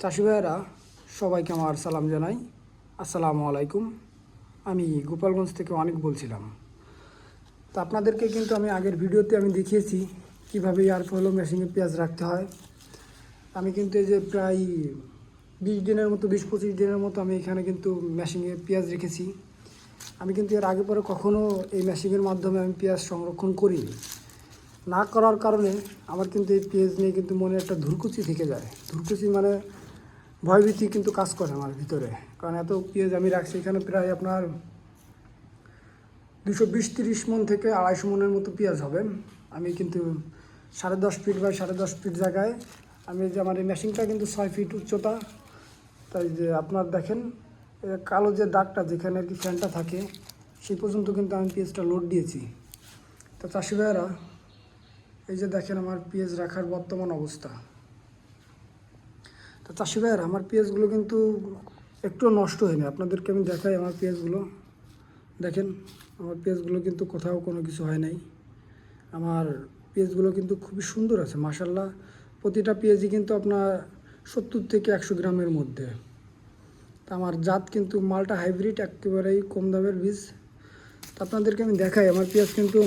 চাষি ভাইয়েরা সবাইকে আমার সালাম জানাই। আসসালামু আলাইকুম। আমি গোপালগঞ্জ থেকে অনেক বলছিলাম। তো আপনাদেরকে কিন্তু আমি আগের ভিডিওতে আমি দেখিয়েছি কীভাবে এয়ারফলো মেশিনে পেঁয়াজ রাখতে হয়। আমি কিন্তু এই যে প্রায় 20-25 দিনের মতো আমি এখানে কিন্তু মেশিনে পেঁয়াজ রেখেছি। আমি কিন্তু এর আগে পরে কখনও এই মেশিনের মাধ্যমে আমি পেঁয়াজ সংরক্ষণ করিনি। না করার কারণে আমার কিন্তু এই পেঁয়াজ নিয়ে কিন্তু মনে একটা ধুরকুচি থেকে যায়। ধুরকুচি মানে ভয়ভীতি কিন্তু কাজ করে আমার ভিতরে, কারণ এত পেঁয়াজ আমি রাখছি এখানে প্রায় আপনার 220-30 মন থেকে 250 মনের মতো পেঁয়াজ হবে। আমি কিন্তু 10.5 ফিট বাই 10.5 ফিট জায়গায় আমি যে আমার এই মেশিনটা কিন্তু 6 ফিট উচ্চতা। তাই যে আপনার দেখেন কালো যে দাগটা যেখানে আর কি ফ্যানটা থাকে সেই পর্যন্ত কিন্তু আমি পেঁয়াজটা লোড দিয়েছি। তো চাষি ভাইয়েরা এই যে দেখেন আমার পেঁয়াজ রাখার বর্তমান অবস্থা। তো চাষি ভাইয়েরা আমার পেঁয়াজগুলো কিন্তু একটু নষ্ট হয়নি। আপনাদেরকে আমি দেখাই আমার পেঁয়াজগুলো দেখেন। আমার পেঁয়াজগুলো কিন্তু কোথাও কোনো কিছু হয় নাই। আমার পেঁয়াজগুলো কিন্তু খুবই সুন্দর আছে মাশাআল্লাহ। প্রতিটা পেঁয়াজই কিন্তু আপনার 70 থেকে 100 গ্রামের মধ্যে। তা আমার জাত কিন্তু মালটা হাইব্রিড, একেবারেই কম দামের বীজ। তো আপনাদেরকে আমি দেখাই আমার পেঁয়াজ কিন্তু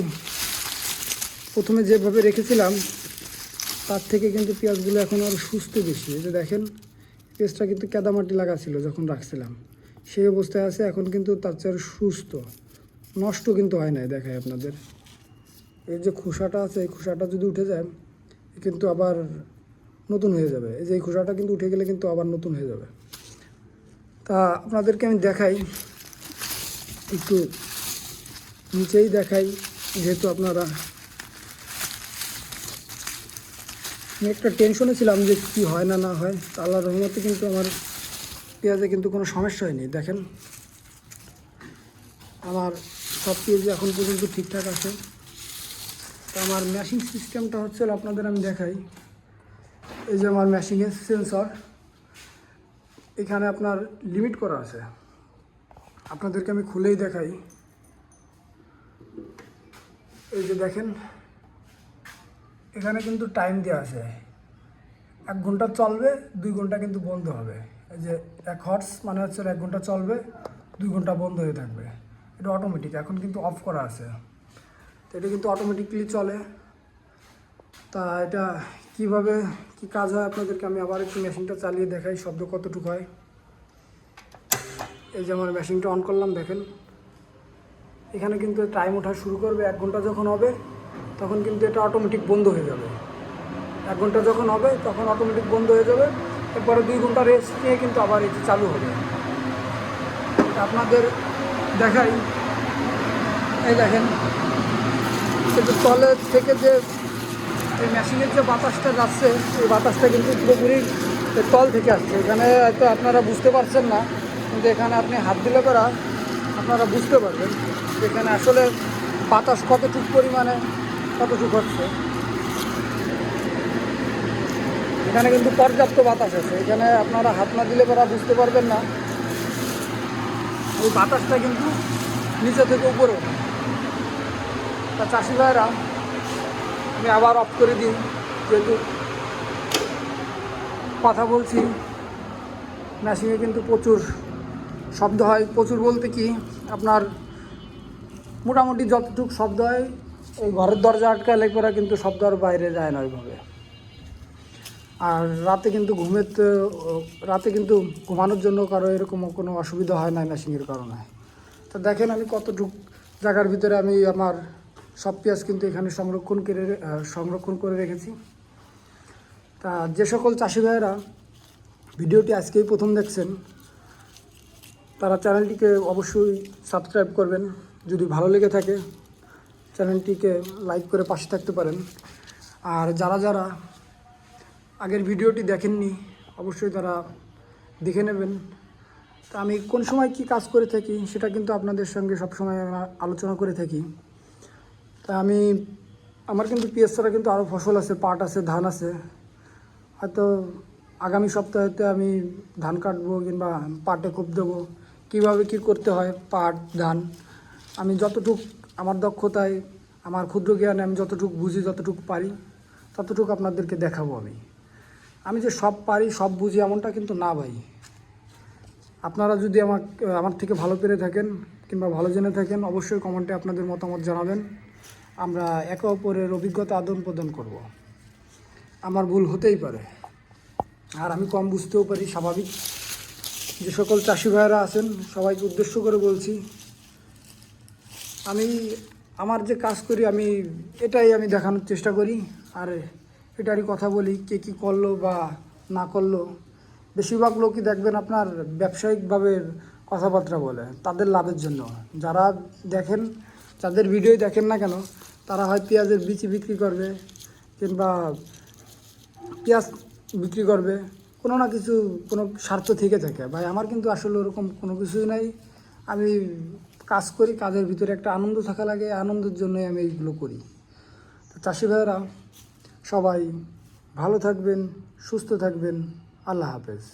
প্রথমে যেভাবে রেখেছিলাম তার থেকে কিন্তু পেঁয়াজগুলো এখন আরও সুস্থ বেশি। এই যে দেখেন পেঁয়াজটা কিন্তু কাদামাটি লাগা ছিল যখন রাখছিলাম, সেই অবস্থায় আছে। এখন কিন্তু তার চেয়ে আরও সুস্থ, নষ্ট কিন্তু হয় নাই। দেখাই আপনাদের এই যে খোসাটা আছে, এই খোসাটা যদি উঠে যায় কিন্তু আবার নতুন হয়ে যাবে। এই যে এই খোসাটা কিন্তু উঠে গেলে কিন্তু আবার নতুন হয়ে যাবে। তা আপনাদেরকে আমি দেখাই, একটু নিচেই দেখাই, যেহেতু আপনারা আমি একটা টেনশনে ছিলাম যে কী হয় না না হয়। তা আল্লাহর রহমতে কিন্তু আমার পেঁয়াজে কিন্তু কোনো সমস্যা হয়নি। দেখেন আমার সব পেঁয়াজ এখন পর্যন্ত ঠিকঠাক আছে। তা আমার ম্যাশিং সিস্টেমটা হচ্ছে আপনাদের আমি দেখাই। এই যে আমার ম্যাশিংয়ের সেন্সর, এখানে আপনার লিমিট করা আছে। আপনাদেরকে আমি খুলেই দেখাই। এই যে দেখেন এখানে কিন্তু টাইম দেওয়া আছে, 1 ঘন্টা চলবে, 2 ঘন্টা কিন্তু বন্ধ হবে। এই যে 1 হর্স মানে হচ্ছে 1 ঘন্টা চলবে, 2 ঘন্টা বন্ধ হয়ে থাকবে। এটা অটোমেটিক, এখন কিন্তু অফ করা আছে। তো এটা কিন্তু অটোমেটিকলি চলে। তা এটা কিভাবে কি কাজ হয় আপনাদেরকে আমি আবার একটু মেশিনটা চালিয়ে দেখাই, শব্দ কতটুকু হয়। এই যে আমার মেশিনটা অন করলাম, দেখেন এখানে কিন্তু টাইম ওঠা শুরু করবে। 1 ঘন্টা যখন হবে তখন কিন্তু এটা অটোমেটিক বন্ধ হয়ে যাবে। 1 ঘন্টা যখন হবে তখন অটোমেটিক বন্ধ হয়ে যাবে। এরপরে 2 ঘন্টা রেস্ট নিয়ে কিন্তু আবার এটি চালু হবে। আপনাদের দেখাই, এই দেখেন কিন্তু তলের থেকে যে এই মেশিনের যে বাতাসটা যাচ্ছে, এই বাতাসটা কিন্তু পুরোপুরি তল থেকে আসছে। এখানে হয়তো আপনারা বুঝতে পারছেন না, কিন্তু এখানে আপনি হাত দিলে পরা আপনারা বুঝতে পারবেন এখানে আসলে বাতাস কতটুকু পরিমাণে কতটুকু হচ্ছে। এখানে কিন্তু পর্যাপ্ত বাতাস আছে। এখানে আপনারা হাত না দিলে পরা বুঝতে পারবেন না। এই বাতাসটা কিন্তু নিচে থেকে উপরে ওঠে। তা চাষি ভাইরা আমি আবার অফ করে দিই, যেহেতু কথা বলছি। মেশিনে কিন্তু প্রচুর শব্দ হয়। প্রচুর বলতে কি আপনার মোটামুটি যতটুকু শব্দ হয় এই ঘরের দরজা আটকালে পরে কিন্তু শব্দ আর বাইরে যায় না ওইভাবে। আর রাতে কিন্তু ঘুমানোর জন্য কারো এরকম কোনো অসুবিধা হয় না মেশিনের কারণে। তো দেখেন আমি কতটুক জায়গার ভিতরে আমি আমার সব পেঁয়াজ কিন্তু এখানে সংরক্ষণ করে রেখেছি। তা যে সকল চাষি ভাইয়েরা ভিডিওটি আজকেই প্রথম দেখছেন তারা চ্যানেলটিকে অবশ্যই সাবস্ক্রাইব করবেন। যদি ভালো লেগে থাকে চ্যানেলটিকে লাইক করে পাশে থাকতে পারেন। আর যারা যারা আগের ভিডিওটি দেখেননি অবশ্যই তারা দেখে নেবেন। তা আমি কোন সময় কি কাজ করে থাকি সেটা কিন্তু আপনাদের সঙ্গে সবসময় আলোচনা করে থাকি। তা আমার কিন্তু পেঁয়াজ ছাড়া কিন্তু আরও ফসল আছে, পাট আছে, ধান আছে। হয়তো আগামী সপ্তাহেতে আমি ধান কাটবো কিংবা পাটে কোপ দেবো। কীভাবে কী করতে হয় পাট ধান আমি যতটুক আমার দক্ষতায় আমার ক্ষুদ্র জ্ঞানে আমি যতটুকু বুঝি যতটুকু পারি ততটুকু আপনাদেরকে দেখাবো আমি। আমি যে সব পারি সব বুঝি এমনটা কিন্তু না ভাই। আপনারা যদি আমার থেকে ভালো পেরে থাকেন কিংবা ভালো জেনে থাকেন, অবশ্যই কমেন্টে আপনাদের মতামত জানাবেন। আমরা একে অপরের অভিজ্ঞতা আদান প্রদান করব। আমার ভুল হতেই পারে, আর আমি কম বুঝতেও পারি, স্বাভাবিক। যে সকল চাষি ভাইয়েরা আছেন সবাইকে উদ্দেশ্য করে বলছি, আমি আমার যে কাজ করি এটাই আমি দেখানোর চেষ্টা করি, আর এটারই কথা বলি। কে কী করলো বা না করলো, বেশিরভাগ লোকই দেখবেন আপনার ব্যবসায়িকভাবে কথাবার্তা বলে তাদের লাভের জন্য। যারা দেখেন, যাদের ভিডিওই দেখেন না কেন, তারা হয় পেঁয়াজের বিচি বিক্রি করবে কিংবা পেঁয়াজ বিক্রি করবে, কোনো না কিছু কোনো স্বার্থ থেকে থাকে। ভাই আমার কিন্তু আসলে ওরকম কোনো কিছুই নাই। আমি কাজ করি, কাজের ভিতরে একটা আনন্দ থাকা লাগে, আনন্দের জন্যই আমি এইগুলো করি। তো চাষি ভাইয়েরা সবাই ভালো থাকবেন, সুস্থ থাকবেন। আল্লাহ হাফেজ।